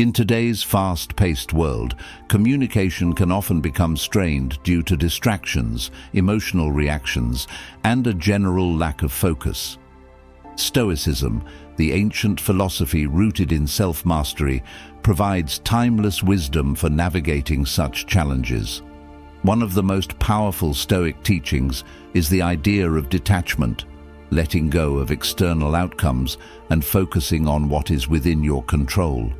In today's fast-paced world, communication can often become strained due to distractions, emotional reactions, and a general lack of focus. Stoicism, the ancient philosophy rooted in self-mastery, provides timeless wisdom for navigating such challenges. One of the most powerful Stoic teachings is the idea of detachment, letting go of external outcomes and focusing on what is within your control.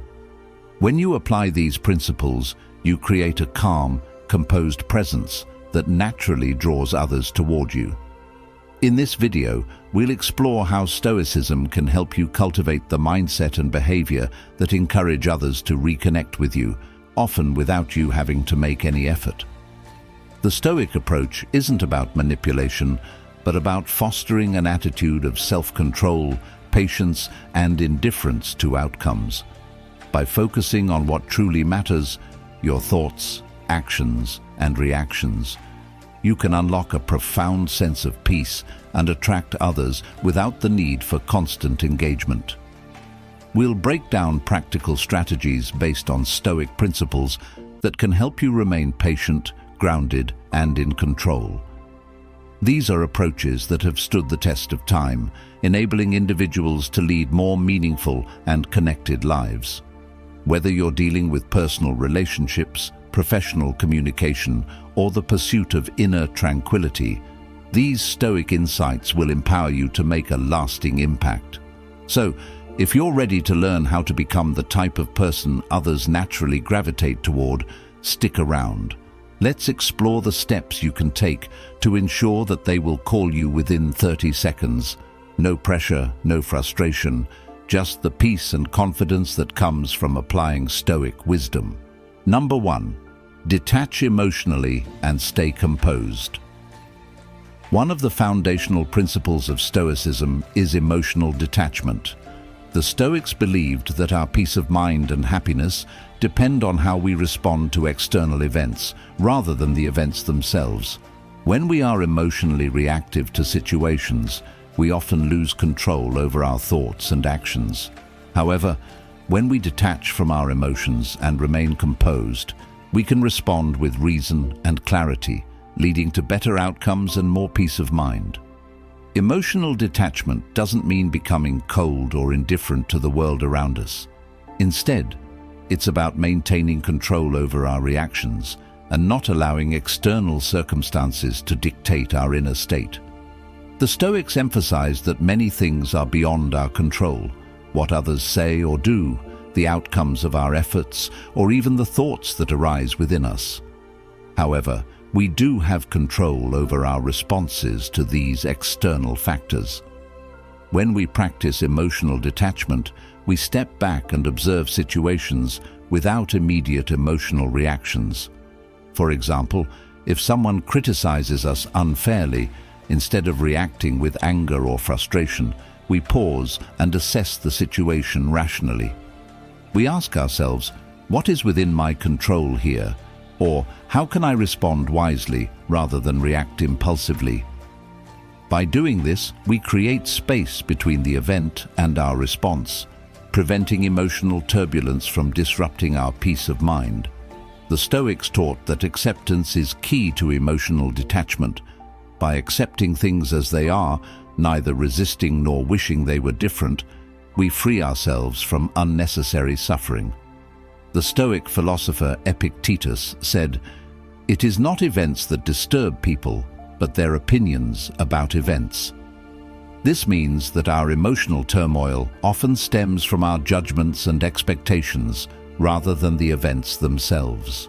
When you apply these principles, you create a calm, composed presence that naturally draws others toward you. In this video, we'll explore how Stoicism can help you cultivate the mindset and behavior that encourage others to reconnect with you, often without you having to make any effort. The Stoic approach isn't about manipulation, but about fostering an attitude of self-control, patience, and indifference to outcomes. By focusing on what truly matters, your thoughts, actions, and reactions, you can unlock a profound sense of peace and attract others without the need for constant engagement. We'll break down practical strategies based on Stoic principles that can help you remain patient, grounded, and in control. These are approaches that have stood the test of time, enabling individuals to lead more meaningful and connected lives. Whether you're dealing with personal relationships, professional communication, or the pursuit of inner tranquility, these Stoic insights will empower you to make a lasting impact. So, if you're ready to learn how to become the type of person others naturally gravitate toward, stick around. Let's explore the steps you can take to ensure that they will call you within 30 seconds. No pressure, no frustration, just the peace and confidence that comes from applying Stoic wisdom. Number 1. Detach emotionally and stay composed. One of the foundational principles of Stoicism is emotional detachment. The Stoics believed that our peace of mind and happiness depend on how we respond to external events, rather than the events themselves. When we are emotionally reactive to situations, we often lose control over our thoughts and actions. However, when we detach from our emotions and remain composed, we can respond with reason and clarity, leading to better outcomes and more peace of mind. Emotional detachment doesn't mean becoming cold or indifferent to the world around us. Instead, it's about maintaining control over our reactions and not allowing external circumstances to dictate our inner state. The Stoics emphasize that many things are beyond our control: what others say or do, the outcomes of our efforts, or even the thoughts that arise within us. However, we do have control over our responses to these external factors. When we practice emotional detachment, we step back and observe situations without immediate emotional reactions. For example, if someone criticizes us unfairly, instead of reacting with anger or frustration, we pause and assess the situation rationally. We ask ourselves, what is within my control here? Or how can I respond wisely rather than react impulsively? By doing this, we create space between the event and our response, preventing emotional turbulence from disrupting our peace of mind. The Stoics taught that acceptance is key to emotional detachment. By accepting things as they are, neither resisting nor wishing they were different, we free ourselves from unnecessary suffering. The Stoic philosopher Epictetus said, "It is not events that disturb people, but their opinions about events." This means that our emotional turmoil often stems from our judgments and expectations rather than the events themselves.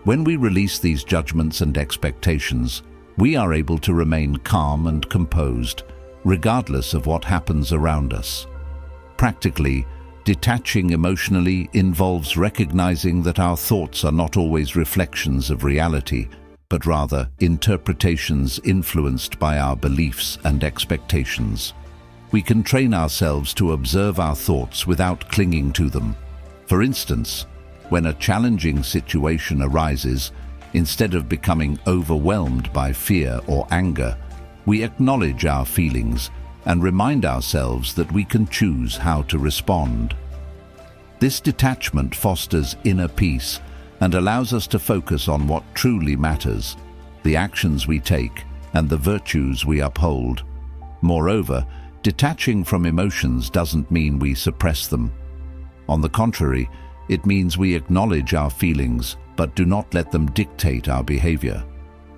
When we release these judgments and expectations, we are able to remain calm and composed, regardless of what happens around us. Practically, detaching emotionally involves recognizing that our thoughts are not always reflections of reality, but rather interpretations influenced by our beliefs and expectations. We can train ourselves to observe our thoughts without clinging to them. For instance, when a challenging situation arises, instead of becoming overwhelmed by fear or anger, we acknowledge our feelings and remind ourselves that we can choose how to respond. This detachment fosters inner peace and allows us to focus on what truly matters, the actions we take and the virtues we uphold. Moreover, detaching from emotions doesn't mean we suppress them. On the contrary, it means we acknowledge our feelings but do not let them dictate our behavior.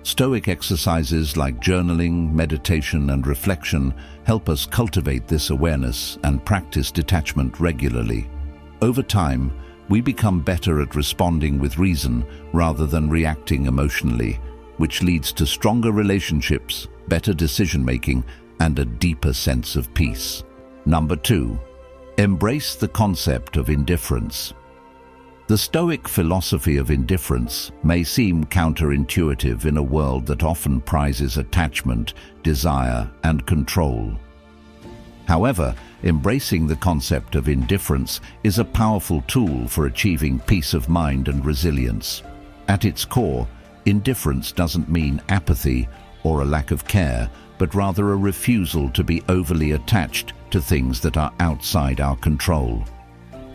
Stoic exercises like journaling, meditation, and reflection help us cultivate this awareness and practice detachment regularly. Over time, we become better at responding with reason rather than reacting emotionally, which leads to stronger relationships, better decision-making, and a deeper sense of peace. Number 2. Embrace the concept of indifference. The Stoic philosophy of indifference may seem counterintuitive in a world that often prizes attachment, desire, and control. However, embracing the concept of indifference is a powerful tool for achieving peace of mind and resilience. At its core, indifference doesn't mean apathy or a lack of care, but rather a refusal to be overly attached to things that are outside our control.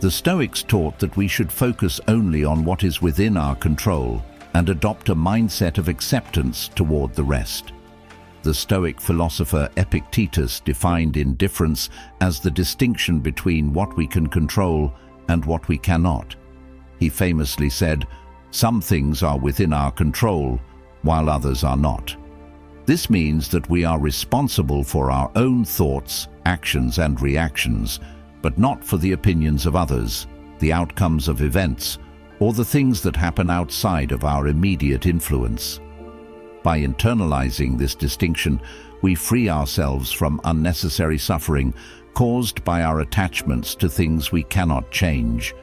The Stoics taught that we should focus only on what is within our control and adopt a mindset of acceptance toward the rest. The Stoic philosopher Epictetus defined indifference as the distinction between what we can control and what we cannot. He famously said, "Some things are within our control, while others are not." This means that we are responsible for our own thoughts, actions, and reactions, but not for the opinions of others, the outcomes of events, or the things that happen outside of our immediate influence. By internalizing this distinction, we free ourselves from unnecessary suffering caused by our attachments to things we cannot change.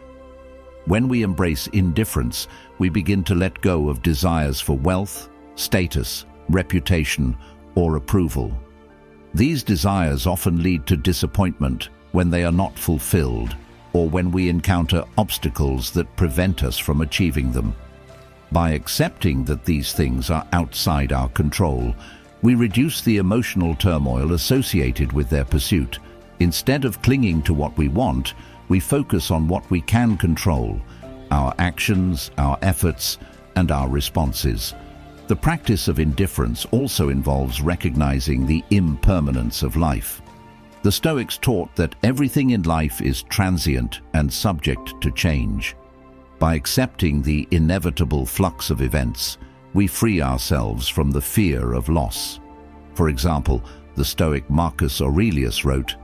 When we embrace indifference, we begin to let go of desires for wealth, status, reputation, or approval. These desires often lead to disappointment when they are not fulfilled, or when we encounter obstacles that prevent us from achieving them. By accepting that these things are outside our control, we reduce the emotional turmoil associated with their pursuit. Instead of clinging to what we want, we focus on what we can control: our actions, our efforts, and our responses. The practice of indifference also involves recognizing the impermanence of life. The Stoics taught that everything in life is transient and subject to change. By accepting the inevitable flux of events, we free ourselves from the fear of loss. For example, the Stoic Marcus Aurelius wrote,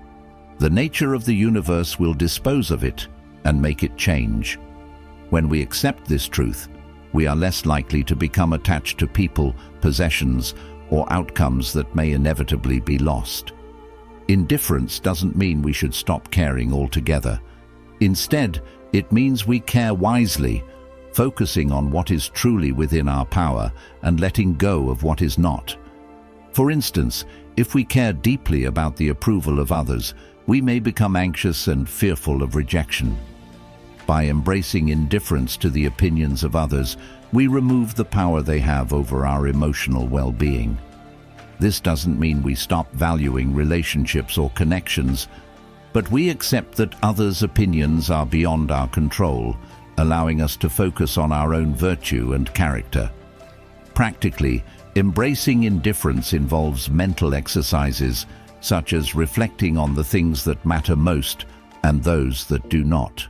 "The nature of the universe will dispose of it and make it change." When we accept this truth, we are less likely to become attached to people, possessions, or outcomes that may inevitably be lost. Indifference doesn't mean we should stop caring altogether. Instead, it means we care wisely, focusing on what is truly within our power and letting go of what is not. For instance, if we care deeply about the approval of others, we may become anxious and fearful of rejection. By embracing indifference to the opinions of others, we remove the power they have over our emotional well-being. This doesn't mean we stop valuing relationships or connections, but we accept that others' opinions are beyond our control, allowing us to focus on our own virtue and character. Practically, embracing indifference involves mental exercises, such as reflecting on the things that matter most and those that do not.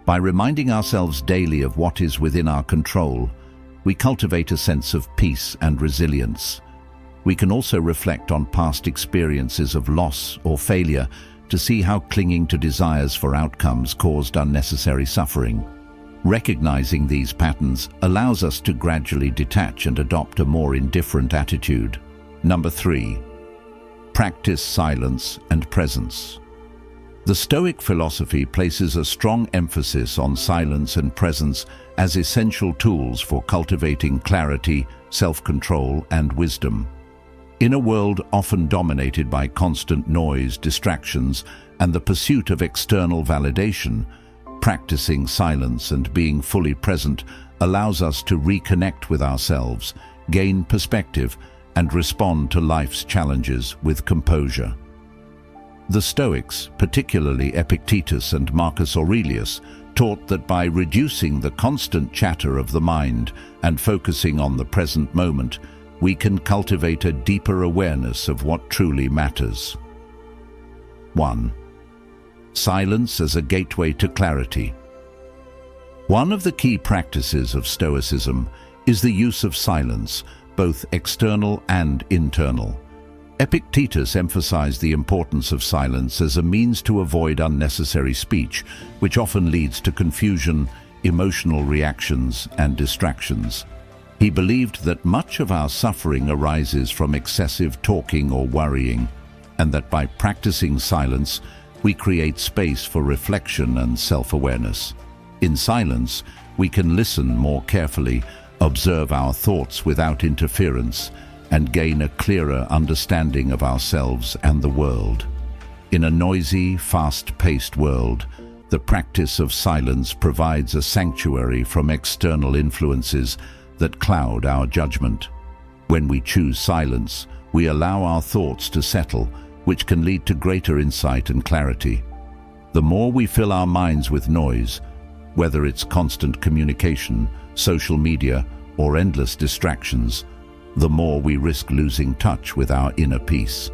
By reminding ourselves daily of what is within our control, we cultivate a sense of peace and resilience. We can also reflect on past experiences of loss or failure to see how clinging to desires for outcomes caused unnecessary suffering. Recognizing these patterns allows us to gradually detach and adopt a more indifferent attitude. Number 3. Practice silence and presence. The Stoic philosophy places a strong emphasis on silence and presence as essential tools for cultivating clarity, self-control, and wisdom. In a world often dominated by constant noise, distractions, and the pursuit of external validation, practicing silence and being fully present allows us to reconnect with ourselves, gain perspective, and respond to life's challenges with composure. The Stoics, particularly Epictetus and Marcus Aurelius, taught that by reducing the constant chatter of the mind and focusing on the present moment, we can cultivate a deeper awareness of what truly matters. 1. Silence as a gateway to clarity. One of the key practices of Stoicism is the use of silence, both external and internal. Epictetus emphasized the importance of silence as a means to avoid unnecessary speech, which often leads to confusion, emotional reactions, and distractions. He believed that much of our suffering arises from excessive talking or worrying, and that by practicing silence, we create space for reflection and self-awareness. In silence, we can listen more carefully, observe our thoughts without interference, and gain a clearer understanding of ourselves and the world. In a noisy, fast-paced world, the practice of silence provides a sanctuary from external influences that cloud our judgment. When we choose silence, we allow our thoughts to settle, which can lead to greater insight and clarity. The more we fill our minds with noise, whether it's constant communication, social media, or endless distractions, the more we risk losing touch with our inner peace.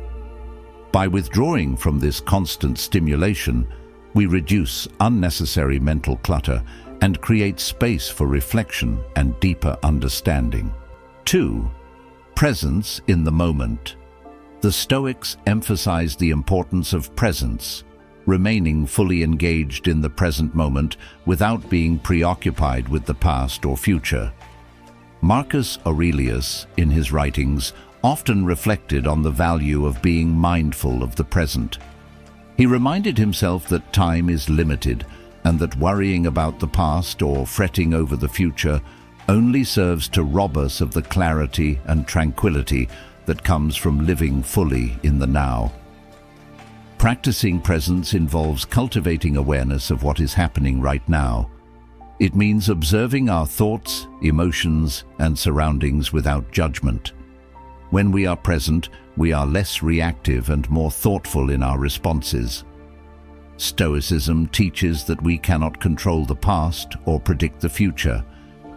By withdrawing from this constant stimulation, we reduce unnecessary mental clutter and create space for reflection and deeper understanding. 2. Presence in the moment. The Stoics emphasized the importance of presence, remaining fully engaged in the present moment without being preoccupied with the past or future. Marcus Aurelius, in his writings, often reflected on the value of being mindful of the present. He reminded himself that time is limited and that worrying about the past or fretting over the future only serves to rob us of the clarity and tranquility that comes from living fully in the now. Practicing presence involves cultivating awareness of what is happening right now. It means observing our thoughts, emotions, and surroundings without judgment. When we are present, we are less reactive and more thoughtful in our responses. Stoicism teaches that we cannot control the past or predict the future,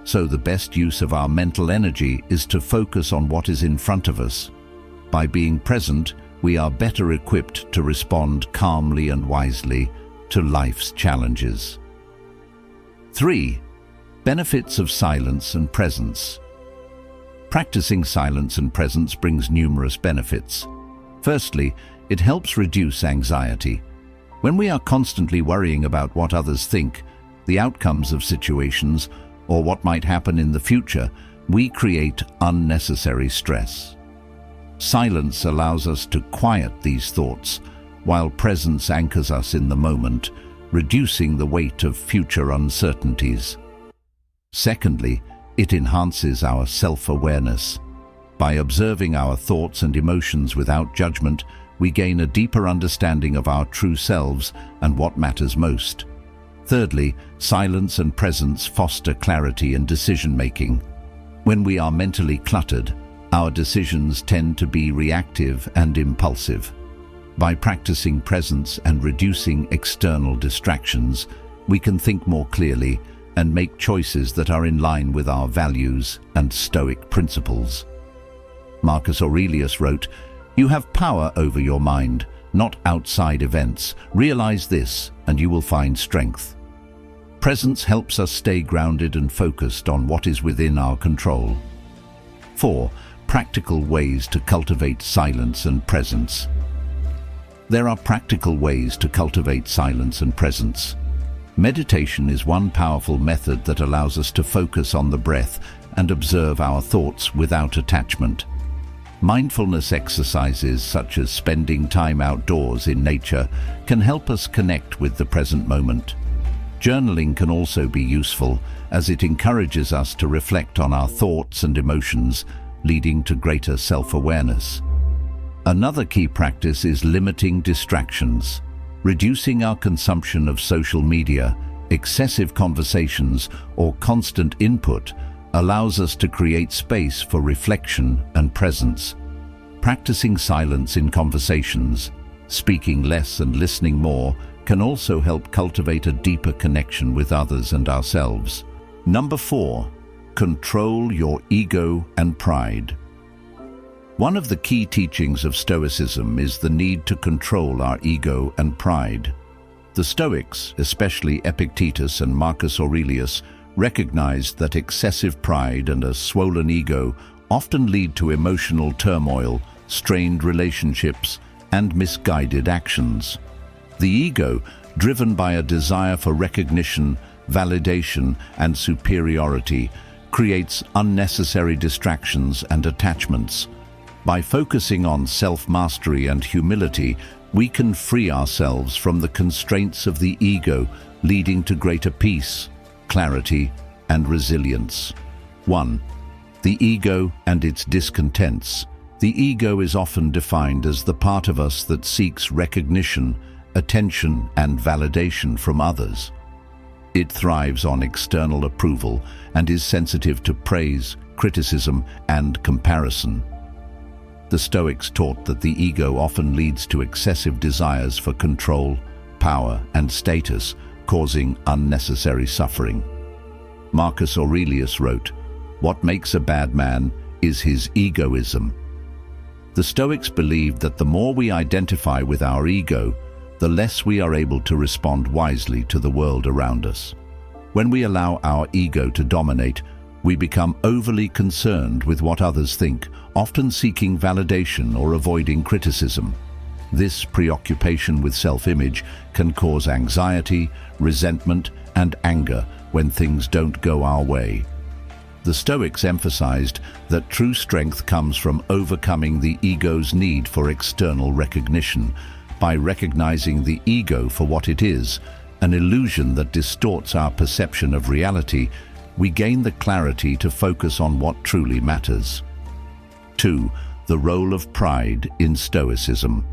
so the best use of our mental energy is to focus on what is in front of us. By being present, we are better equipped to respond calmly and wisely to life's challenges. 3. Benefits of silence and presence. Practicing silence and presence brings numerous benefits. Firstly, it helps reduce anxiety. When we are constantly worrying about what others think, the outcomes of situations, or what might happen in the future, we create unnecessary stress. Silence allows us to quiet these thoughts, while presence anchors us in the moment, reducing the weight of future uncertainties. Secondly, it enhances our self-awareness. By observing our thoughts and emotions without judgment, we gain a deeper understanding of our true selves and what matters most. Thirdly, silence and presence foster clarity in decision-making. When we are mentally cluttered, our decisions tend to be reactive and impulsive. By practicing presence and reducing external distractions, we can think more clearly and make choices that are in line with our values and Stoic principles. Marcus Aurelius wrote, "You have power over your mind, not outside events. Realize this, and you will find strength." Presence helps us stay grounded and focused on what is within our control. 4. Practical ways to cultivate silence and presence. There are practical ways to cultivate silence and presence. Meditation is one powerful method that allows us to focus on the breath and observe our thoughts without attachment. Mindfulness exercises such as spending time outdoors in nature can help us connect with the present moment. Journaling can also be useful as it encourages us to reflect on our thoughts and emotions, leading to greater self-awareness. Another key practice is limiting distractions. Reducing our consumption of social media, excessive conversations, or constant input allows us to create space for reflection and presence. Practicing silence in conversations, Speaking less and listening more can also help cultivate a deeper connection with others and ourselves. Number 4, control your ego and pride. One of the key teachings of Stoicism is the need to control our ego and pride. The Stoics, especially Epictetus and Marcus Aurelius, recognized that excessive pride and a swollen ego often lead to emotional turmoil, strained relationships, and misguided actions. The ego, driven by a desire for recognition, validation, and superiority, creates unnecessary distractions and attachments. By focusing on self-mastery and humility, we can free ourselves from the constraints of the ego, leading to greater peace, clarity, and resilience. 1. The ego and its discontents. The ego is often defined as the part of us that seeks recognition, attention, and validation from others. It thrives on external approval and is sensitive to praise, criticism, and comparison. The Stoics taught that the ego often leads to excessive desires for control, power, and status, causing unnecessary suffering. Marcus Aurelius wrote, "What makes a bad man is his egoism." The Stoics believed that the more we identify with our ego, the less we are able to respond wisely to the world around us. When we allow our ego to dominate, we become overly concerned with what others think, often seeking validation or avoiding criticism. This preoccupation with self-image can cause anxiety, resentment, and anger when things don't go our way. The Stoics emphasized that true strength comes from overcoming the ego's need for external recognition. By recognizing the ego for what it is, an illusion that distorts our perception of reality, we gain the clarity to focus on what truly matters. 2. The role of pride in Stoicism.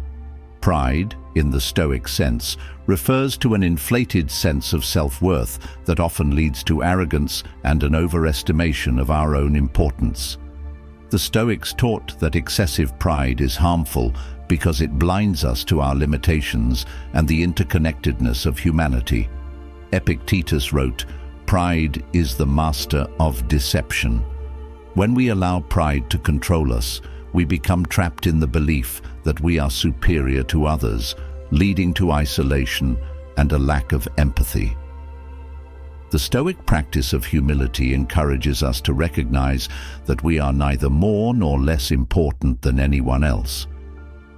Pride, in the Stoic sense, refers to an inflated sense of self-worth that often leads to arrogance and an overestimation of our own importance. The Stoics taught that excessive pride is harmful because it blinds us to our limitations and the interconnectedness of humanity. Epictetus wrote, "Pride is the master of deception." When we allow pride to control us, we become trapped in the belief that we are superior to others, leading to isolation and a lack of empathy. The Stoic practice of humility encourages us to recognize that we are neither more nor less important than anyone else.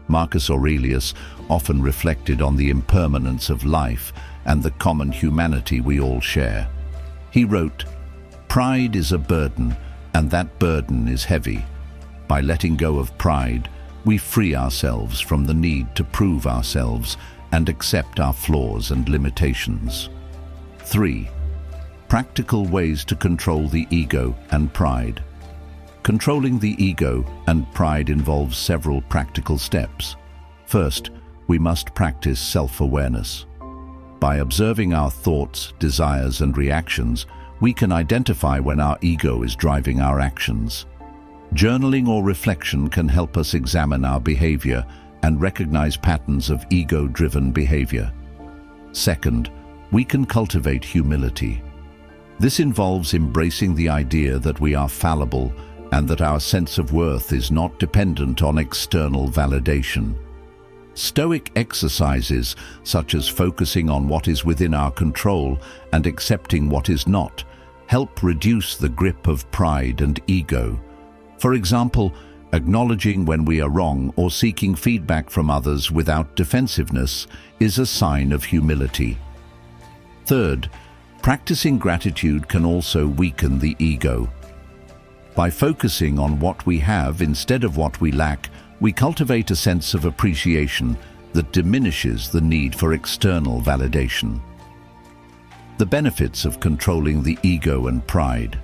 Marcus Aurelius often reflected on the impermanence of life and the common humanity we all share. He wrote, "Pride is a burden, and that burden is heavy. By letting go of pride, we free ourselves from the need to prove ourselves and accept our flaws and limitations." 3. Practical ways to control the ego and pride. Controlling the ego and pride involves several practical steps. First, we must practice self-awareness. By observing our thoughts, desires, and reactions, we can identify when our ego is driving our actions. Journaling or reflection can help us examine our behavior and recognize patterns of ego-driven behavior. Second, we can cultivate humility. This involves embracing the idea that we are fallible and that our sense of worth is not dependent on external validation. Stoic exercises, such as focusing on what is within our control and accepting what is not, help reduce the grip of pride and ego. For example, acknowledging when we are wrong or seeking feedback from others without defensiveness is a sign of humility. Third, practicing gratitude can also weaken the ego. By focusing on what we have instead of what we lack, we cultivate a sense of appreciation that diminishes the need for external validation. The benefits of controlling the ego and pride.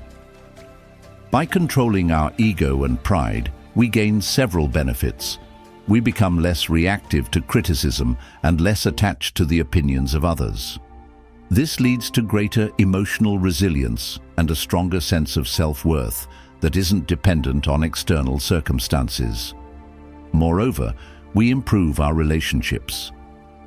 By controlling our ego and pride, we gain several benefits. We become less reactive to criticism and less attached to the opinions of others. This leads to greater emotional resilience and a stronger sense of self-worth that isn't dependent on external circumstances. Moreover, we improve our relationships.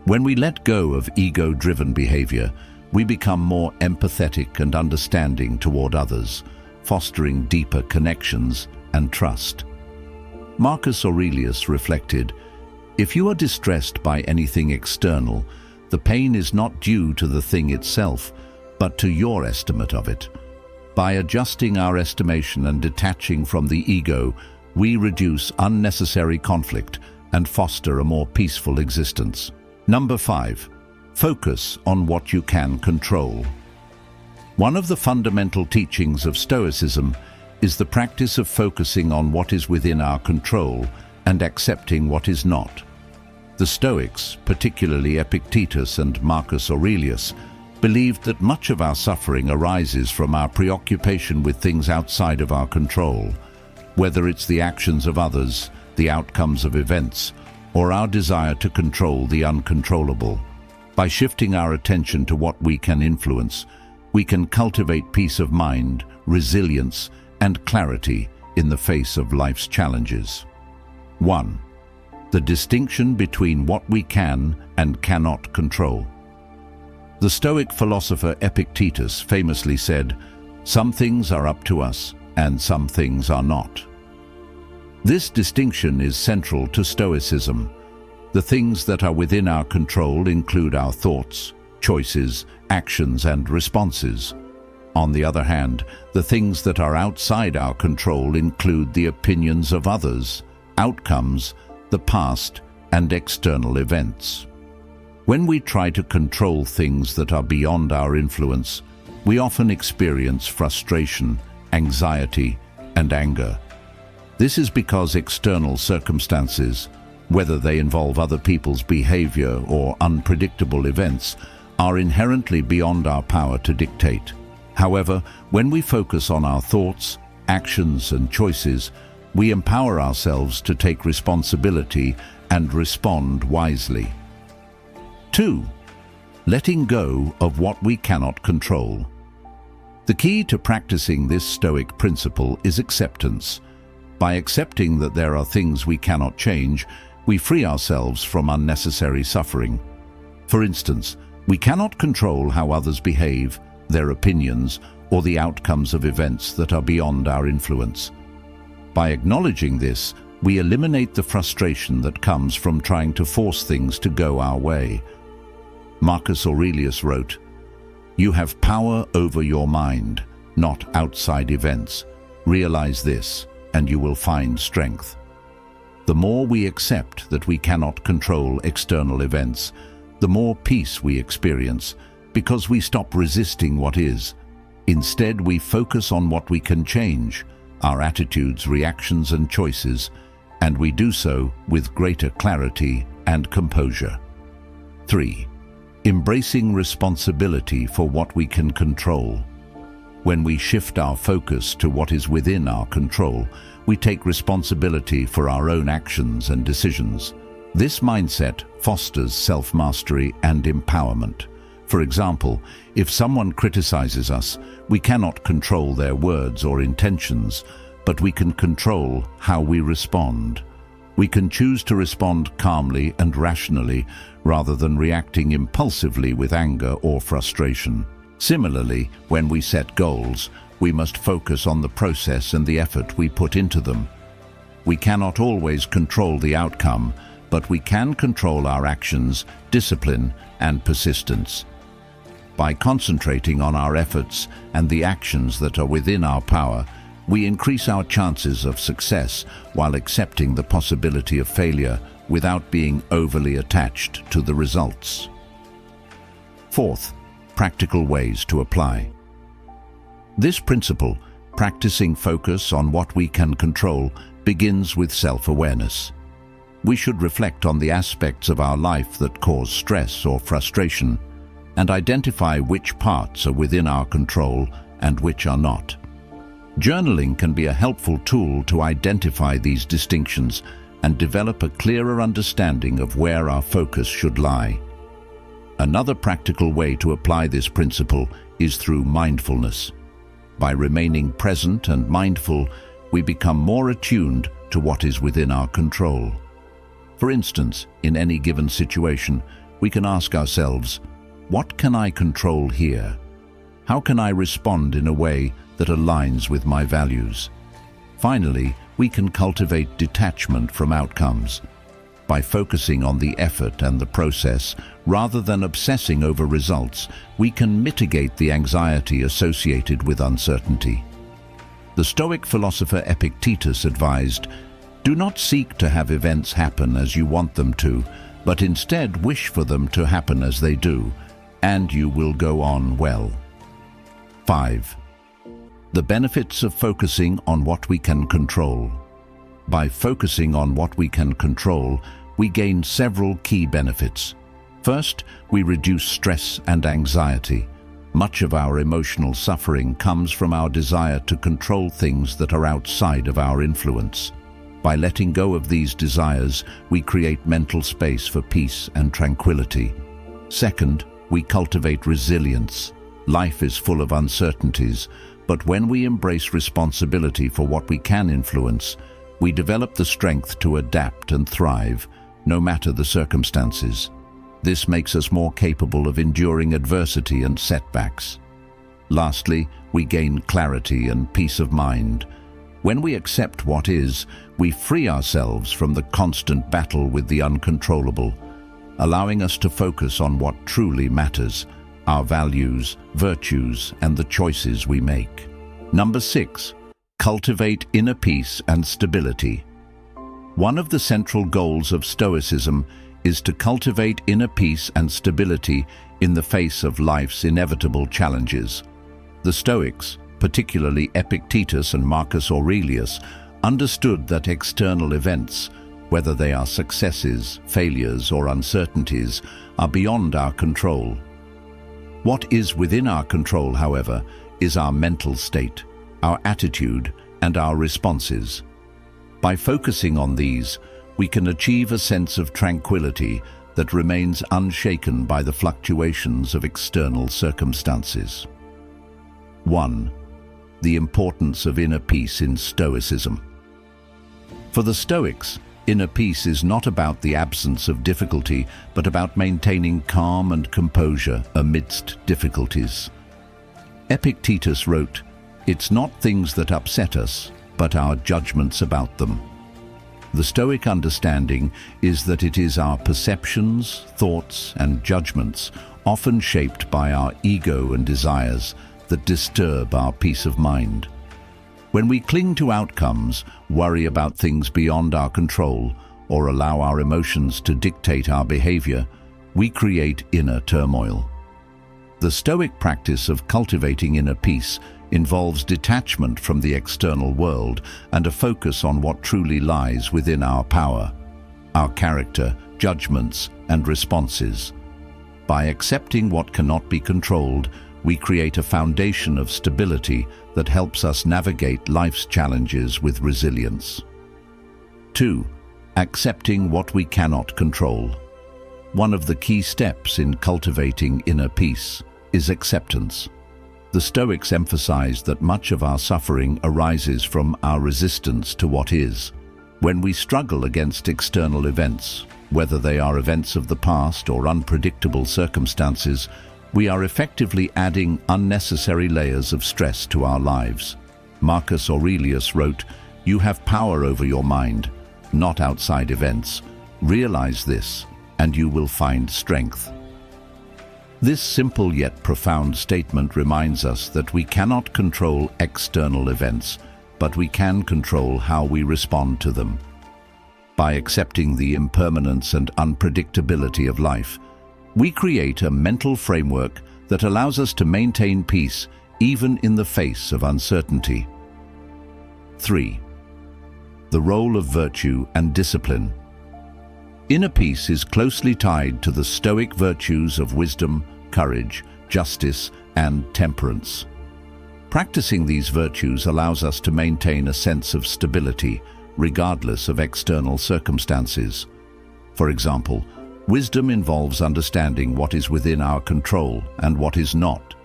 When we let go of ego-driven behavior, we become more empathetic and understanding toward others, fostering deeper connections and trust. Marcus Aurelius reflected, "If you are distressed by anything external, the pain is not due to the thing itself, but to your estimate of it. By adjusting our estimation and detaching from the ego, we reduce unnecessary conflict and foster a more peaceful existence." Number 5. Focus on what you can control. One of the fundamental teachings of Stoicism is the practice of focusing on what is within our control and accepting what is not. The Stoics, particularly Epictetus and Marcus Aurelius, believed that much of our suffering arises from our preoccupation with things outside of our control, whether it's the actions of others, the outcomes of events, or our desire to control the uncontrollable. By shifting our attention to what we can influence, we can cultivate peace of mind, resilience, and clarity in the face of life's challenges. 1. The distinction between what we can and cannot control. The Stoic philosopher Epictetus famously said, "Some things are up to us, and some things are not." This distinction is central to Stoicism. The things that are within our control include our thoughts, choices, actions, and responses. On the other hand, the things that are outside our control include the opinions of others, outcomes, the past, and external events. When we try to control things that are beyond our influence, we often experience frustration, anxiety, and anger. This is because external circumstances, whether they involve other people's behavior or unpredictable events, are inherently beyond our power to dictate. However, when we focus on our thoughts, actions, and choices, we empower ourselves to take responsibility and respond wisely. 2. Letting go of what we cannot control. The key to practicing this Stoic principle is acceptance. By accepting that there are things we cannot change, we free ourselves from unnecessary suffering. For instance, we cannot control how others behave, their opinions, or the outcomes of events that are beyond our influence. By acknowledging this, we eliminate the frustration that comes from trying to force things to go our way. Marcus Aurelius wrote, "You have power over your mind, not outside events. Realize this, and you will find strength." The more we accept that we cannot control external events, the more peace we experience, because we stop resisting what is. Instead, we focus on what we can change, our attitudes, reactions, and choices, and we do so with greater clarity and composure. 3. Embracing responsibility for what we can control. When we shift our focus to what is within our control, we take responsibility for our own actions and decisions. This mindset fosters self-mastery and empowerment. For example, if someone criticizes us, we cannot control their words or intentions, but we can control how we respond. We can choose to respond calmly and rationally rather than reacting impulsively with anger or frustration. Similarly, when we set goals, we must focus on the process and the effort we put into them. We cannot always control the outcome, but we can control our actions, discipline, and persistence. By concentrating on our efforts and the actions that are within our power, we increase our chances of success while accepting the possibility of failure without being overly attached to the results. 4th, practical ways to apply. This principle, practicing focus on what we can control, begins with self-awareness. We should reflect on the aspects of our life that cause stress or frustration, and identify which parts are within our control and which are not. Journaling can be a helpful tool to identify these distinctions and develop a clearer understanding of where our focus should lie. Another practical way to apply this principle is through mindfulness. By remaining present and mindful, we become more attuned to what is within our control. For instance, in any given situation, we can ask ourselves, what can I control here? How can I respond in a way that aligns with my values? Finally, we can cultivate detachment from outcomes. By focusing on the effort and the process, rather than obsessing over results, we can mitigate the anxiety associated with uncertainty. The Stoic philosopher Epictetus advised, "Do not seek to have events happen as you want them to, but instead wish for them to happen as they do, and you will go on well." 5. The benefits of focusing on what we can control. By focusing on what we can control, we gain several key benefits. First, we reduce stress and anxiety. Much of our emotional suffering comes from our desire to control things that are outside of our influence. By letting go of these desires, we create mental space for peace and tranquility. Second, we cultivate resilience. Life is full of uncertainties, but when we embrace responsibility for what we can influence, we develop the strength to adapt and thrive, no matter the circumstances. This makes us more capable of enduring adversity and setbacks. Lastly, we gain clarity and peace of mind. When we accept what is, we free ourselves from the constant battle with the uncontrollable, allowing us to focus on what truly matters, our values, virtues, and the choices we make. Number 6. Cultivate inner peace and stability. One of the central goals of Stoicism is to cultivate inner peace and stability in the face of life's inevitable challenges. The Stoics, particularly Epictetus and Marcus Aurelius, understood that external events, whether they are successes, failures, or uncertainties, are beyond our control. What is within our control, however, is our mental state, our attitude, and our responses. By focusing on these, we can achieve a sense of tranquility that remains unshaken by the fluctuations of external circumstances. 1. The importance of inner peace in Stoicism. For the Stoics, inner peace is not about the absence of difficulty, but about maintaining calm and composure amidst difficulties. Epictetus wrote, "It's not things that upset us, but our judgments about them." The Stoic understanding is that it is our perceptions, thoughts, and judgments, often shaped by our ego and desires, that disturb our peace of mind. When we cling to outcomes, worry about things beyond our control, or allow our emotions to dictate our behavior, we create inner turmoil. The Stoic practice of cultivating inner peace involves detachment from the external world and a focus on what truly lies within our power, our character, judgments, and responses. By accepting what cannot be controlled, we create a foundation of stability that helps us navigate life's challenges with resilience. 2. Accepting what we cannot control. One of the key steps in cultivating inner peace is acceptance. The Stoics emphasize that much of our suffering arises from our resistance to what is. When we struggle against external events, whether they are events of the past or unpredictable circumstances, we are effectively adding unnecessary layers of stress to our lives. Marcus Aurelius wrote, "You have power over your mind, not outside events. Realize this, and you will find strength." This simple yet profound statement reminds us that we cannot control external events, but we can control how we respond to them. By accepting the impermanence and unpredictability of life, we create a mental framework that allows us to maintain peace even in the face of uncertainty. 3. The role of virtue and discipline. Inner peace is closely tied to the Stoic virtues of wisdom, courage, justice, and temperance. Practicing these virtues allows us to maintain a sense of stability, regardless of external circumstances. For example, wisdom involves understanding what is within our control and what is not.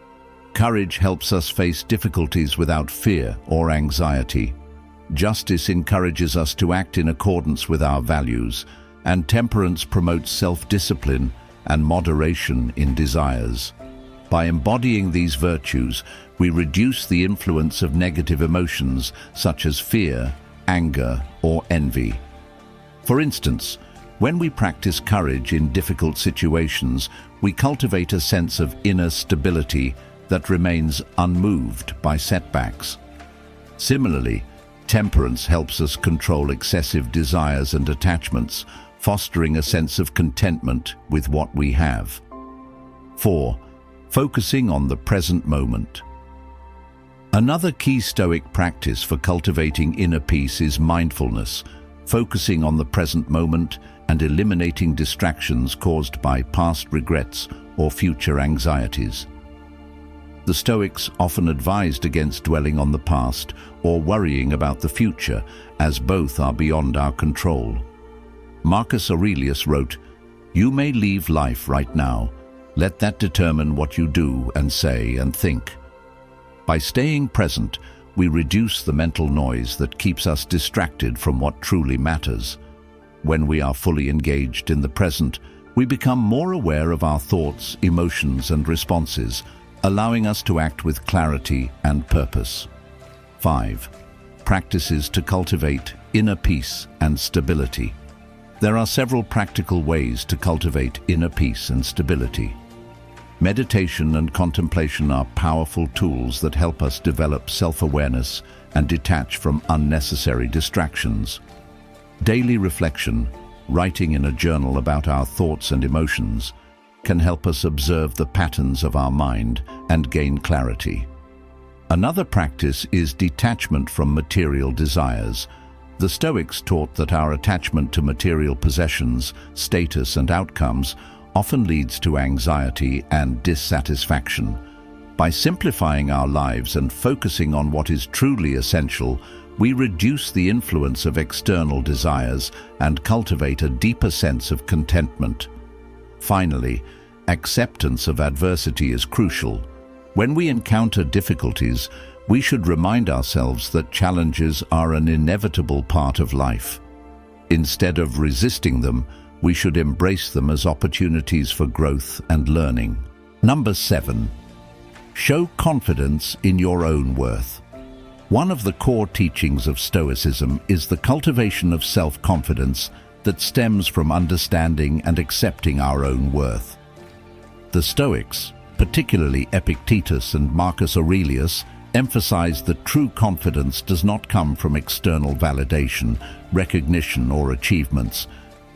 Courage helps us face difficulties without fear or anxiety. Justice encourages us to act in accordance with our values, and temperance promotes self-discipline and moderation in desires. By embodying these virtues, we reduce the influence of negative emotions such as fear, anger, or envy. For instance, when we practice courage in difficult situations, we cultivate a sense of inner stability that remains unmoved by setbacks. Similarly, temperance helps us control excessive desires and attachments, fostering a sense of contentment with what we have. 4. Focusing on the present moment. Another key Stoic practice for cultivating inner peace is mindfulness, focusing on the present moment and eliminating distractions caused by past regrets or future anxieties. The Stoics often advised against dwelling on the past or worrying about the future, as both are beyond our control. Marcus Aurelius wrote, "You may leave life right now. Let that determine what you do and say and think." By staying present, we reduce the mental noise that keeps us distracted from what truly matters. When we are fully engaged in the present, we become more aware of our thoughts, emotions, and responses, allowing us to act with clarity and purpose. 5. Practices to cultivate inner peace and stability. There are several practical ways to cultivate inner peace and stability. Meditation and contemplation are powerful tools that help us develop self-awareness and detach from unnecessary distractions. Daily reflection, writing in a journal about our thoughts and emotions, can help us observe the patterns of our mind and gain clarity. Another practice is detachment from material desires. The Stoics taught that our attachment to material possessions, status, and outcomes often leads to anxiety and dissatisfaction. By simplifying our lives and focusing on what is truly essential, we reduce the influence of external desires and cultivate a deeper sense of contentment. Finally, acceptance of adversity is crucial. When we encounter difficulties, we should remind ourselves that challenges are an inevitable part of life. Instead of resisting them, we should embrace them as opportunities for growth and learning. Number 7. Show confidence in your own worth. One of the core teachings of Stoicism is the cultivation of self-confidence that stems from understanding and accepting our own worth. The Stoics, particularly Epictetus and Marcus Aurelius, emphasized that true confidence does not come from external validation, recognition, or achievements,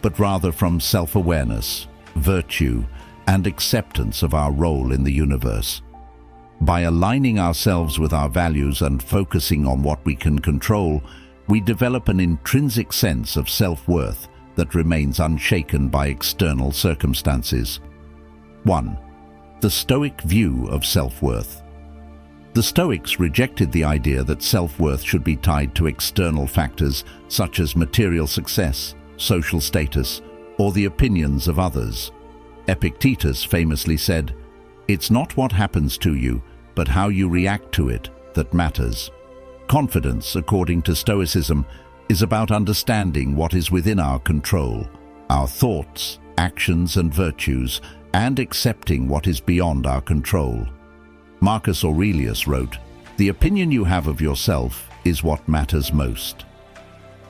but rather from self-awareness, virtue, and acceptance of our role in the universe. By aligning ourselves with our values and focusing on what we can control, we develop an intrinsic sense of self-worth that remains unshaken by external circumstances. 1. The Stoic view of self-worth. The Stoics rejected the idea that self-worth should be tied to external factors such as material success, social status, or the opinions of others. Epictetus famously said, "It's not what happens to you, but how you react to it that matters." Confidence, according to Stoicism, is about understanding what is within our control, our thoughts, actions, and virtues, and accepting what is beyond our control. Marcus Aurelius wrote, "The opinion you have of yourself is what matters most."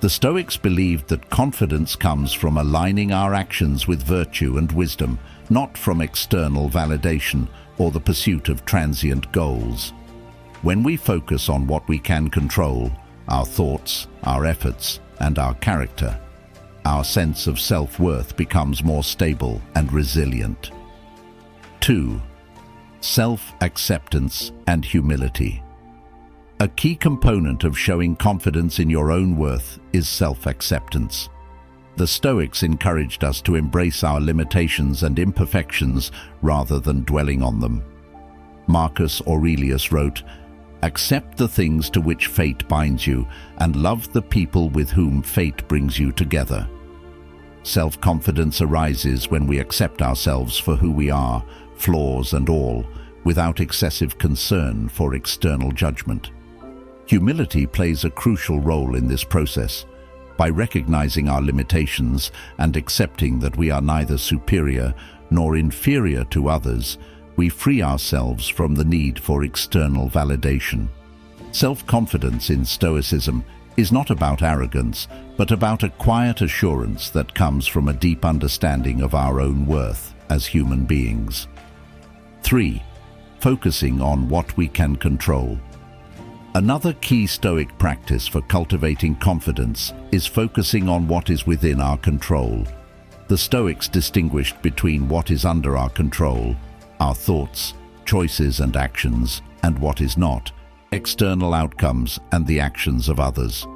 The Stoics believed that confidence comes from aligning our actions with virtue and wisdom, not from external validation or the pursuit of transient goals. When we focus on what we can control, our thoughts, our efforts, and our character, our sense of self-worth becomes more stable and resilient. 2. Self-acceptance and humility. A key component of showing confidence in your own worth is self-acceptance. The Stoics encouraged us to embrace our limitations and imperfections rather than dwelling on them. Marcus Aurelius wrote, "Accept the things to which fate binds you, and love the people with whom fate brings you together." Self-confidence arises when we accept ourselves for who we are, flaws and all, without excessive concern for external judgment. Humility plays a crucial role in this process. By recognizing our limitations and accepting that we are neither superior nor inferior to others, we free ourselves from the need for external validation. Self-confidence in Stoicism is not about arrogance, but about a quiet assurance that comes from a deep understanding of our own worth as human beings. 3. Focusing on what we can control. Another key Stoic practice for cultivating confidence is focusing on what is within our control. The Stoics distinguished between what is under our control, our thoughts, choices and actions, and what is not, external outcomes and the actions of others.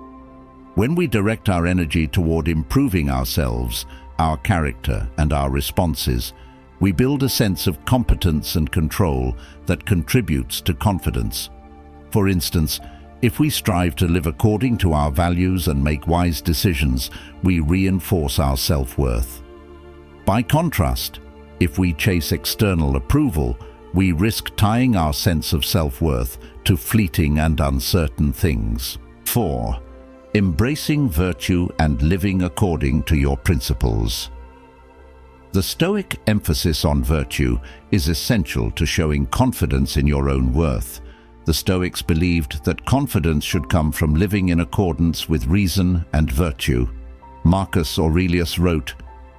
When we direct our energy toward improving ourselves, our character and our responses, we build a sense of competence and control that contributes to confidence. For instance, if we strive to live according to our values and make wise decisions, we reinforce our self-worth. By contrast, if we chase external approval, we risk tying our sense of self-worth to fleeting and uncertain things. 4. Embracing virtue and living according to your principles. The Stoic emphasis on virtue is essential to showing confidence in your own worth. The Stoics believed that confidence should come from living in accordance with reason and virtue. Marcus Aurelius wrote,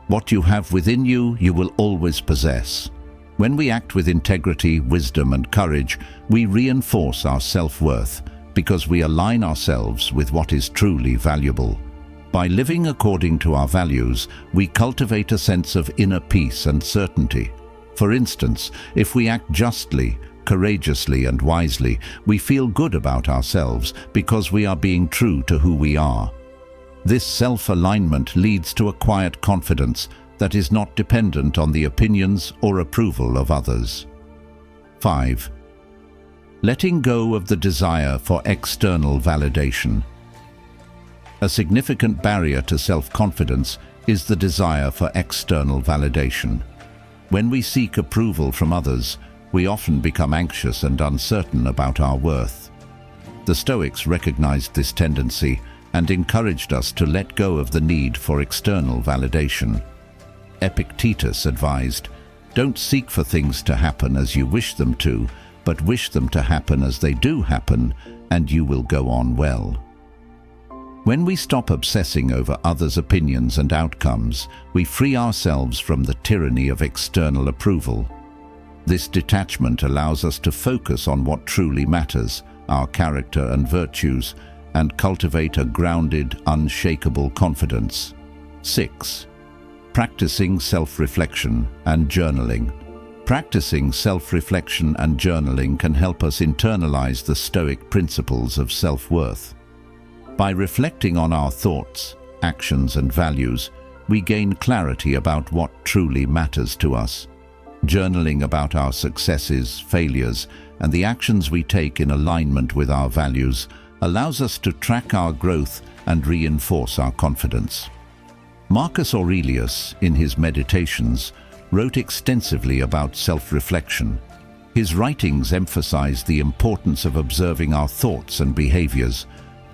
"What you have within you, you will always possess." When we act with integrity, wisdom, and courage, we reinforce our self-worth because we align ourselves with what is truly valuable. By living according to our values, we cultivate a sense of inner peace and certainty. For instance, if we act justly, courageously, and wisely, we feel good about ourselves because we are being true to who we are. This self-alignment leads to a quiet confidence that is not dependent on the opinions or approval of others. 5. Letting go of the desire for external validation. A significant barrier to self-confidence is the desire for external validation. When we seek approval from others, we often become anxious and uncertain about our worth. The Stoics recognized this tendency and encouraged us to let go of the need for external validation. Epictetus advised, "Don't seek for things to happen as you wish them to, but wish them to happen as they do happen, and you will go on well." When we stop obsessing over others' opinions and outcomes, we free ourselves from the tyranny of external approval. This detachment allows us to focus on what truly matters, our character and virtues, and cultivate a grounded, unshakable confidence. 6. Practicing self-reflection and journaling. Practicing self-reflection and journaling can help us internalize the Stoic principles of self-worth. By reflecting on our thoughts, actions, and values, we gain clarity about what truly matters to us. Journaling about our successes, failures, and the actions we take in alignment with our values allows us to track our growth and reinforce our confidence. Marcus Aurelius, in his Meditations, wrote extensively about self-reflection. His writings emphasize the importance of observing our thoughts and behaviors,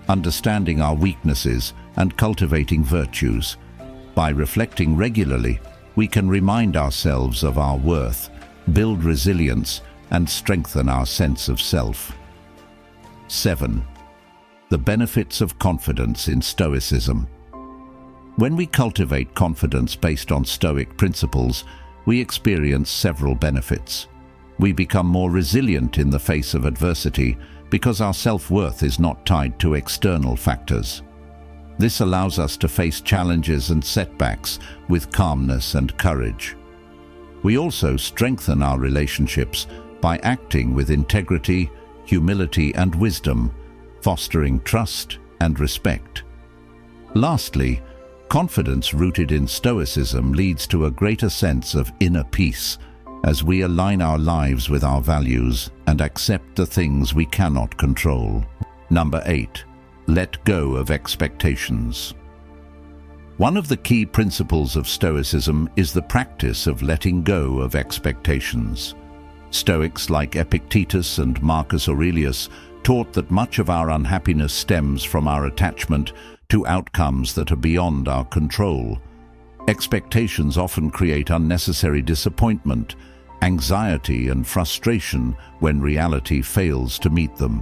understanding our weaknesses, and cultivating virtues. By reflecting regularly, we can remind ourselves of our worth, build resilience, and strengthen our sense of self. 7. The benefits of confidence in Stoicism. When we cultivate confidence based on Stoic principles, we experience several benefits. We become more resilient in the face of adversity because our self-worth is not tied to external factors. This allows us to face challenges and setbacks with calmness and courage. We also strengthen our relationships by acting with integrity, humility, and wisdom, fostering trust and respect. Lastly, confidence rooted in Stoicism leads to a greater sense of inner peace as we align our lives with our values and accept the things we cannot control. Number 8. Let go of expectations. One of the key principles of Stoicism is the practice of letting go of expectations. Stoics like Epictetus and Marcus Aurelius taught that much of our unhappiness stems from our attachment to outcomes that are beyond our control. Expectations often create unnecessary disappointment, anxiety, and frustration when reality fails to meet them.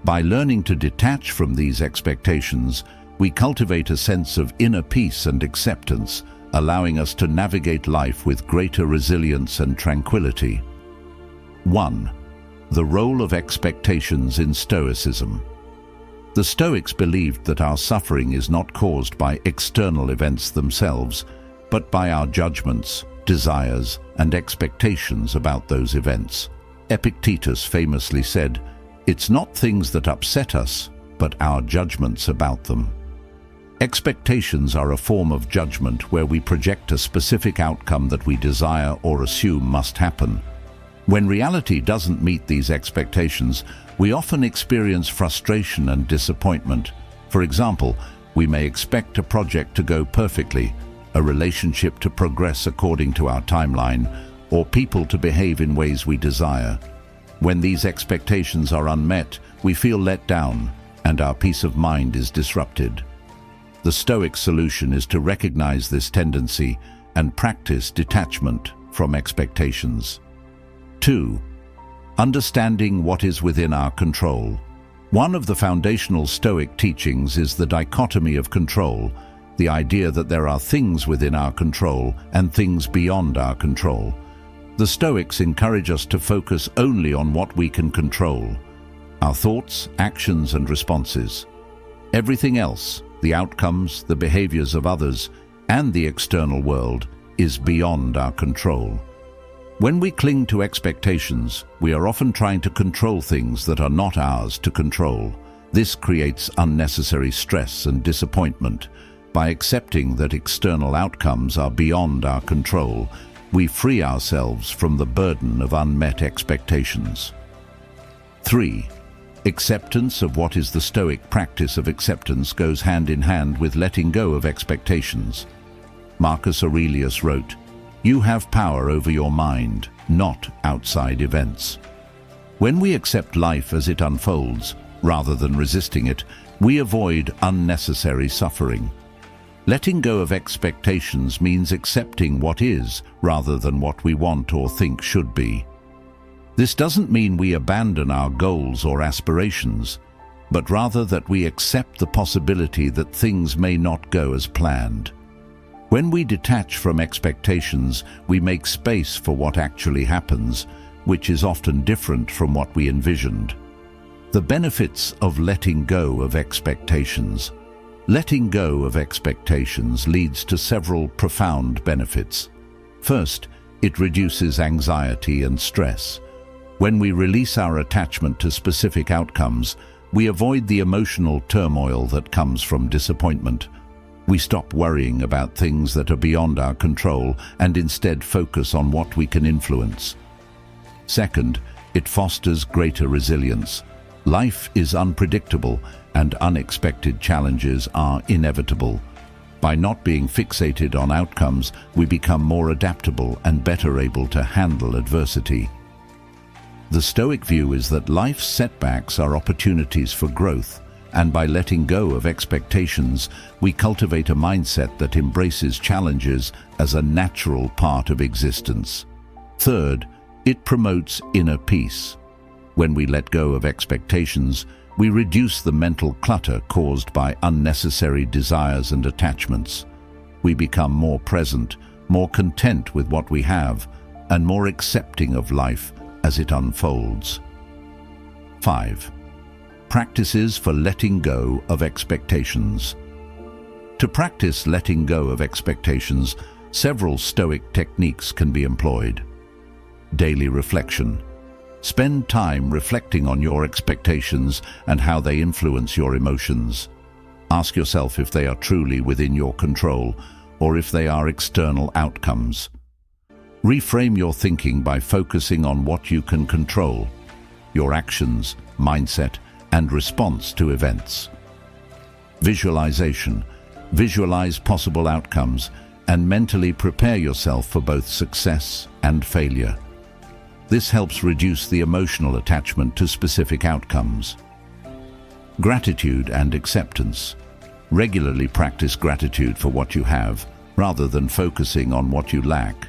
By learning to detach from these expectations, we cultivate a sense of inner peace and acceptance, allowing us to navigate life with greater resilience and tranquility. 1. The role of expectations in Stoicism. The Stoics believed that our suffering is not caused by external events themselves, but by our judgments, desires, and expectations about those events. Epictetus famously said, "It's not things that upset us, but our judgments about them." Expectations are a form of judgment where we project a specific outcome that we desire or assume must happen. When reality doesn't meet these expectations, we often experience frustration and disappointment. For example, we may expect a project to go perfectly, a relationship to progress according to our timeline, or people to behave in ways we desire. When these expectations are unmet, we feel let down, and our peace of mind is disrupted. The Stoic solution is to recognize this tendency and practice detachment from expectations. 2. Understanding what is within our control. One of the foundational Stoic teachings is the dichotomy of control, the idea that there are things within our control and things beyond our control. The Stoics encourage us to focus only on what we can control: our thoughts, actions, and responses. Everything else, the outcomes, the behaviors of others, and the external world, is beyond our control. When we cling to expectations, we are often trying to control things that are not ours to control. This creates unnecessary stress and disappointment. By accepting that external outcomes are beyond our control, we free ourselves from the burden of unmet expectations. 3. Acceptance of what is. The Stoic practice of acceptance goes hand in hand with letting go of expectations. Marcus Aurelius wrote, "You have power over your mind, not outside events." When we accept life as it unfolds, rather than resisting it, we avoid unnecessary suffering. Letting go of expectations means accepting what is, rather than what we want or think should be. This doesn't mean we abandon our goals or aspirations, but rather that we accept the possibility that things may not go as planned. When we detach from expectations, we make space for what actually happens, which is often different from what we envisioned. The benefits of letting go of expectations. Letting go of expectations leads to several profound benefits. First, it reduces anxiety and stress. When we release our attachment to specific outcomes, we avoid the emotional turmoil that comes from disappointment. We stop worrying about things that are beyond our control and instead focus on what we can influence. Second, it fosters greater resilience. Life is unpredictable and unexpected challenges are inevitable. By not being fixated on outcomes, we become more adaptable and better able to handle adversity. The Stoic view is that life's setbacks are opportunities for growth, and by letting go of expectations, we cultivate a mindset that embraces challenges as a natural part of existence. Third, it promotes inner peace. When we let go of expectations, we reduce the mental clutter caused by unnecessary desires and attachments. We become more present, more content with what we have, and more accepting of life as it unfolds. 5. Practices for letting go of expectations. To practice letting go of expectations, several Stoic techniques can be employed. Daily reflection. Spend time reflecting on your expectations and how they influence your emotions. Ask yourself if they are truly within your control or if they are external outcomes. Reframe your thinking by focusing on what you can control: your actions, mindset, and response to events. Visualization. Visualize possible outcomes and mentally prepare yourself for both success and failure. This helps reduce the emotional attachment to specific outcomes. Gratitude and acceptance. Regularly practice gratitude for what you have, rather than focusing on what you lack.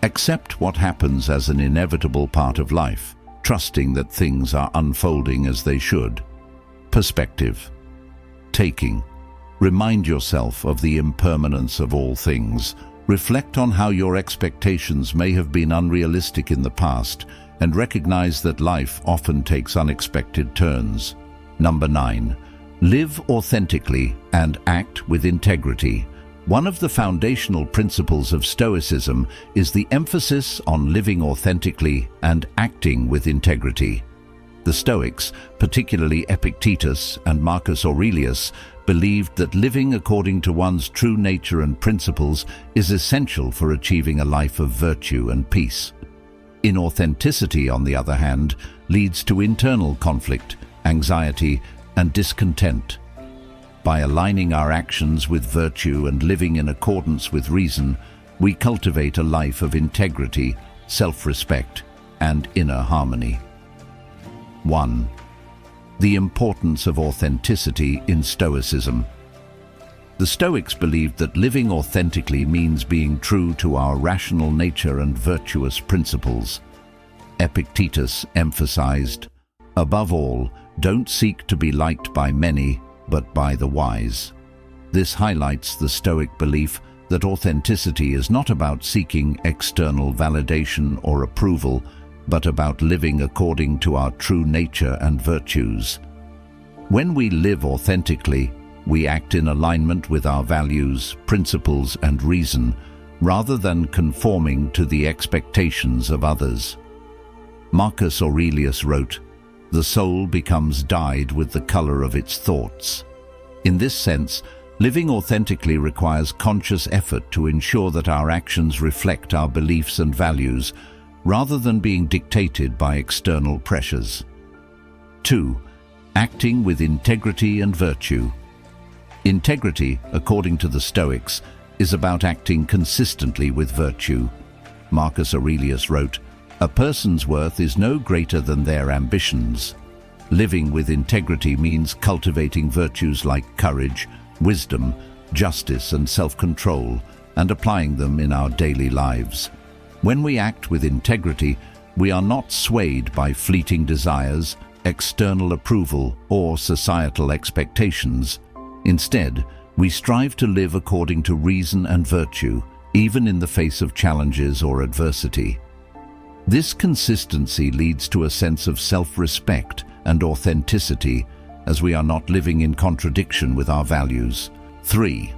Accept what happens as an inevitable part of life, trusting that things are unfolding as they should. Perspective. Taking. Remind yourself of the impermanence of all things. Reflect on how your expectations may have been unrealistic in the past, and recognize that life often takes unexpected turns. Number 9. Live authentically and act with integrity. One of the foundational principles of Stoicism is the emphasis on living authentically and acting with integrity. The Stoics, particularly Epictetus and Marcus Aurelius, believed that living according to one's true nature and principles is essential for achieving a life of virtue and peace. Inauthenticity, on the other hand, leads to internal conflict, anxiety, and discontent. By aligning our actions with virtue and living in accordance with reason, we cultivate a life of integrity, self-respect, and inner harmony. 1. The importance of authenticity in Stoicism. The Stoics believed that living authentically means being true to our rational nature and virtuous principles. Epictetus emphasized, above all, don't seek to be liked by many, but by the wise. This highlights the Stoic belief that authenticity is not about seeking external validation or approval, but about living according to our true nature and virtues. When we live authentically, we act in alignment with our values, principles, and reason, rather than conforming to the expectations of others. Marcus Aurelius wrote, "The soul becomes dyed with the color of its thoughts." In this sense, living authentically requires conscious effort to ensure that our actions reflect our beliefs and values, rather than being dictated by external pressures. 2. Acting with integrity and virtue. Integrity, according to the Stoics, is about acting consistently with virtue. Marcus Aurelius wrote, "A person's worth is no greater than their ambitions." Living with integrity means cultivating virtues like courage, wisdom, justice, and self-control, and applying them in our daily lives. When we act with integrity, we are not swayed by fleeting desires, external approval, or societal expectations. Instead, we strive to live according to reason and virtue, even in the face of challenges or adversity. This consistency leads to a sense of self-respect and authenticity, as we are not living in contradiction with our values. 3.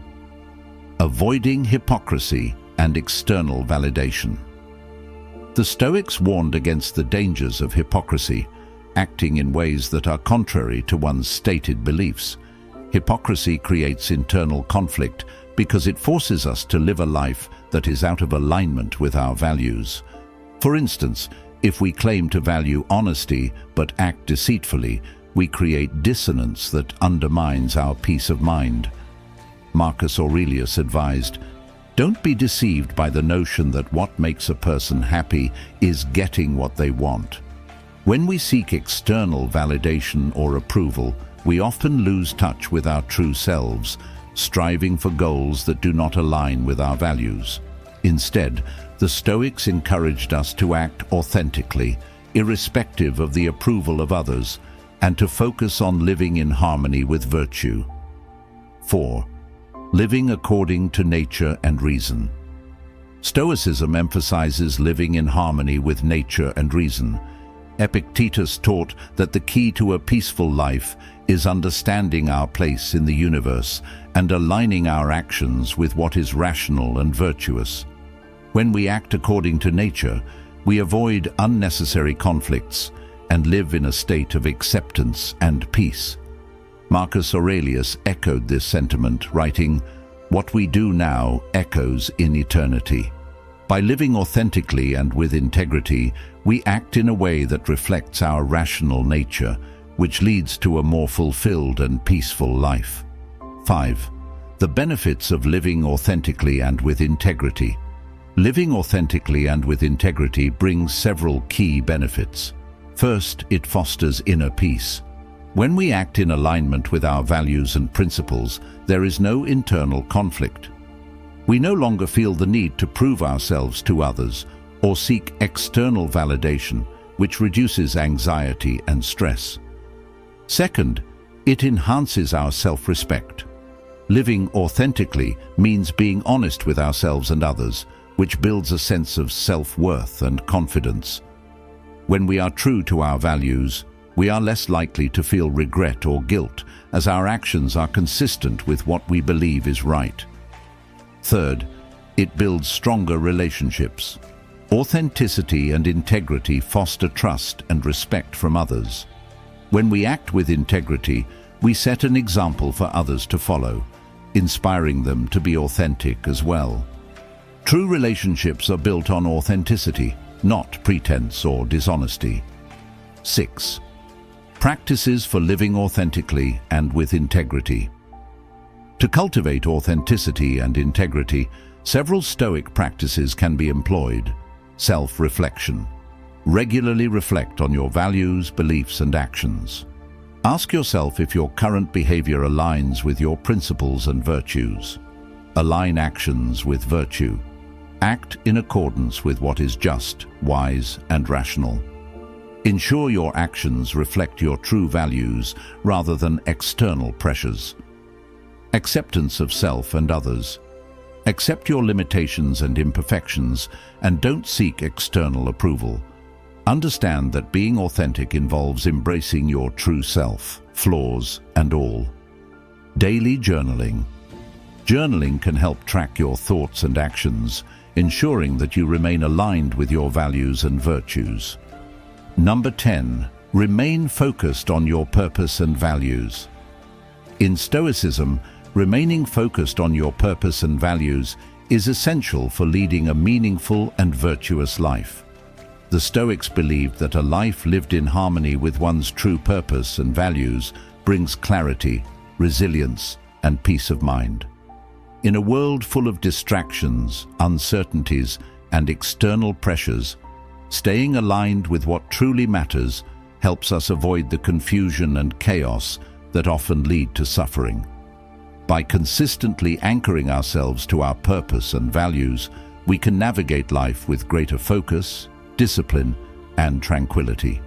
Avoiding hypocrisy and external validation. The Stoics warned against the dangers of hypocrisy, acting in ways that are contrary to one's stated beliefs. Hypocrisy creates internal conflict because it forces us to live a life that is out of alignment with our values. For instance, if we claim to value honesty but act deceitfully, we create dissonance that undermines our peace of mind. Marcus Aurelius advised, "Don't be deceived by the notion that what makes a person happy is getting what they want." When we seek external validation or approval, we often lose touch with our true selves, striving for goals that do not align with our values. Instead, the Stoics encouraged us to act authentically, irrespective of the approval of others, and to focus on living in harmony with virtue. 4. Living according to nature and reason. Stoicism emphasizes living in harmony with nature and reason. Epictetus taught that the key to a peaceful life is understanding our place in the universe and aligning our actions with what is rational and virtuous. When we act according to nature, we avoid unnecessary conflicts and live in a state of acceptance and peace. Marcus Aurelius echoed this sentiment, writing, "What we do now echoes in eternity." By living authentically and with integrity, we act in a way that reflects our rational nature, which leads to a more fulfilled and peaceful life. 5. The benefits of living authentically and with integrity. Living authentically and with integrity brings several key benefits. First, it fosters inner peace. When we act in alignment with our values and principles, there is no internal conflict. We no longer feel the need to prove ourselves to others or seek external validation, which reduces anxiety and stress. Second, it enhances our self-respect. Living authentically means being honest with ourselves and others, which builds a sense of self-worth and confidence. When we are true to our values, we are less likely to feel regret or guilt, as our actions are consistent with what we believe is right. Third, it builds stronger relationships. Authenticity and integrity foster trust and respect from others. When we act with integrity, we set an example for others to follow, inspiring them to be authentic as well. True relationships are built on authenticity, not pretense or dishonesty. 6. Practices for living authentically and with integrity. To cultivate authenticity and integrity, several Stoic practices can be employed. Self-reflection. Regularly reflect on your values, beliefs, and actions. Ask yourself if your current behavior aligns with your principles and virtues. Align actions with virtue. Act in accordance with what is just, wise, and rational. Ensure your actions reflect your true values rather than external pressures. Acceptance of self and others. Accept your limitations and imperfections and don't seek external approval. Understand that being authentic involves embracing your true self, flaws and all. Daily journaling. Journaling can help track your thoughts and actions, ensuring that you remain aligned with your values and virtues. Number 10. Remain focused on your purpose and values. In Stoicism, remaining focused on your purpose and values is essential for leading a meaningful and virtuous life. The Stoics believed that a life lived in harmony with one's true purpose and values brings clarity, resilience, and peace of mind. In a world full of distractions, uncertainties, and external pressures, staying aligned with what truly matters helps us avoid the confusion and chaos that often lead to suffering. By consistently anchoring ourselves to our purpose and values, we can navigate life with greater focus, discipline, and tranquility.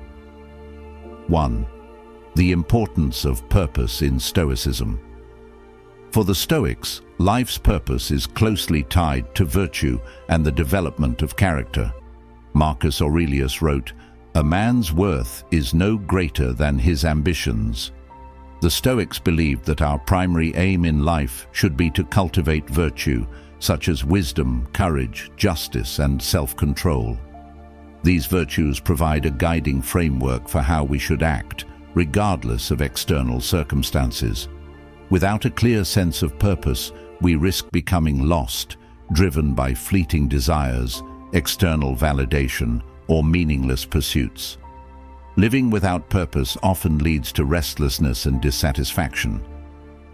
1. The importance of purpose in Stoicism. For the Stoics, life's purpose is closely tied to virtue and the development of character. Marcus Aurelius wrote, "A man's worth is no greater than his ambitions." The Stoics believed that our primary aim in life should be to cultivate virtue, such as wisdom, courage, justice, and self-control. These virtues provide a guiding framework for how we should act, regardless of external circumstances. Without a clear sense of purpose, we risk becoming lost, driven by fleeting desires, external validation, or meaningless pursuits. Living without purpose often leads to restlessness and dissatisfaction.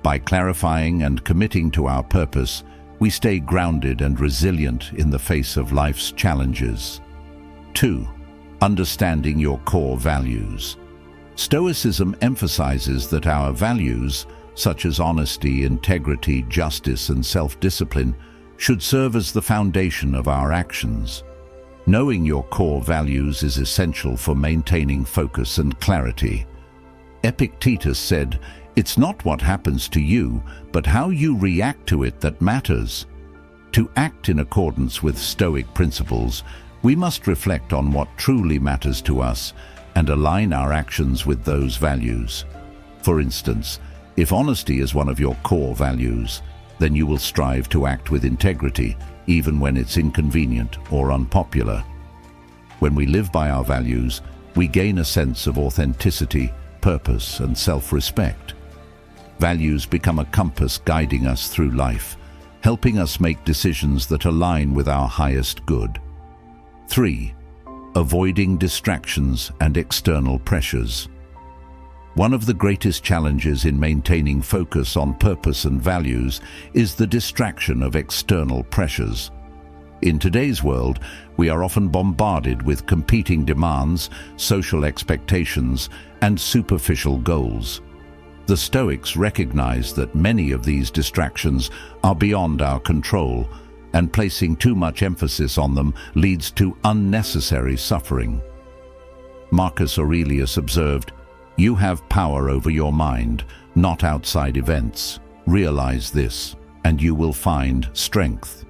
By clarifying and committing to our purpose, we stay grounded and resilient in the face of life's challenges. 2. Understanding your core values. Stoicism emphasizes that our values, such as honesty, integrity, justice, and self-discipline, should serve as the foundation of our actions. Knowing your core values is essential for maintaining focus and clarity. Epictetus said, "It's not what happens to you, but how you react to it that matters." To act in accordance with Stoic principles, we must reflect on what truly matters to us and align our actions with those values. For instance, if honesty is one of your core values, then you will strive to act with integrity, even when it's inconvenient or unpopular. When we live by our values, we gain a sense of authenticity, purpose, and self-respect. Values become a compass guiding us through life, helping us make decisions that align with our highest good. 3. Avoiding distractions and external pressures. One of the greatest challenges in maintaining focus on purpose and values is the distraction of external pressures. In today's world, we are often bombarded with competing demands, social expectations, and superficial goals. The Stoics recognize that many of these distractions are beyond our control, and placing too much emphasis on them leads to unnecessary suffering. Marcus Aurelius observed, "You have power over your mind, not outside events. Realize this, and you will find strength."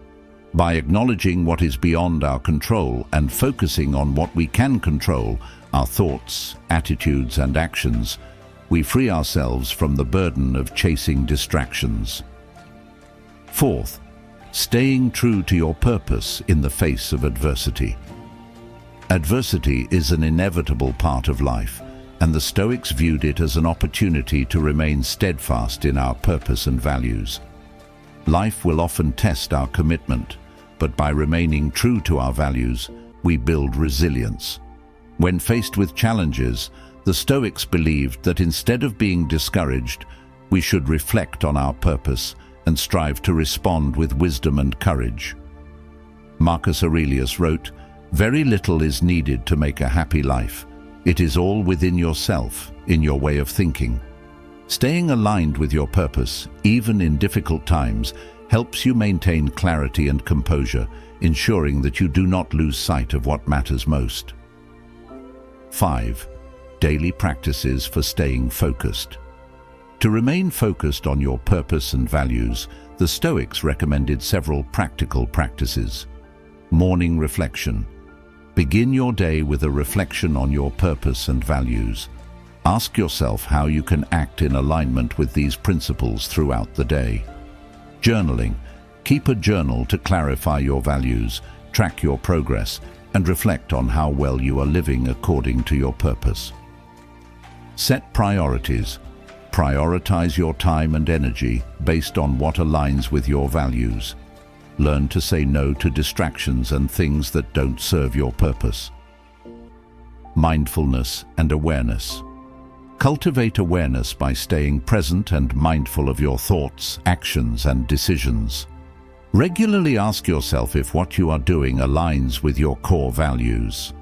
By acknowledging what is beyond our control and focusing on what we can control, our thoughts, attitudes, and actions, we free ourselves from the burden of chasing distractions. Fourth, staying true to your purpose in the face of adversity. Adversity is an inevitable part of life, and the Stoics viewed it as an opportunity to remain steadfast in our purpose and values. Life will often test our commitment, but by remaining true to our values, we build resilience. When faced with challenges, the Stoics believed that instead of being discouraged, we should reflect on our purpose and strive to respond with wisdom and courage. Marcus Aurelius wrote, "Very little is needed to make a happy life. It is all within yourself, in your way of thinking." Staying aligned with your purpose, even in difficult times, helps you maintain clarity and composure, ensuring that you do not lose sight of what matters most. 5. Daily practices for staying focused. To remain focused on your purpose and values, the Stoics recommended several practical practices. Morning reflection. Begin your day with a reflection on your purpose and values. Ask yourself how you can act in alignment with these principles throughout the day. Journaling. Keep a journal to clarify your values, track your progress, and reflect on how well you are living according to your purpose. Set priorities. Prioritize your time and energy based on what aligns with your values. Learn to say no to distractions and things that don't serve your purpose. Mindfulness and awareness. Cultivate awareness by staying present and mindful of your thoughts, actions, and decisions. Regularly ask yourself if what you are doing aligns with your core values.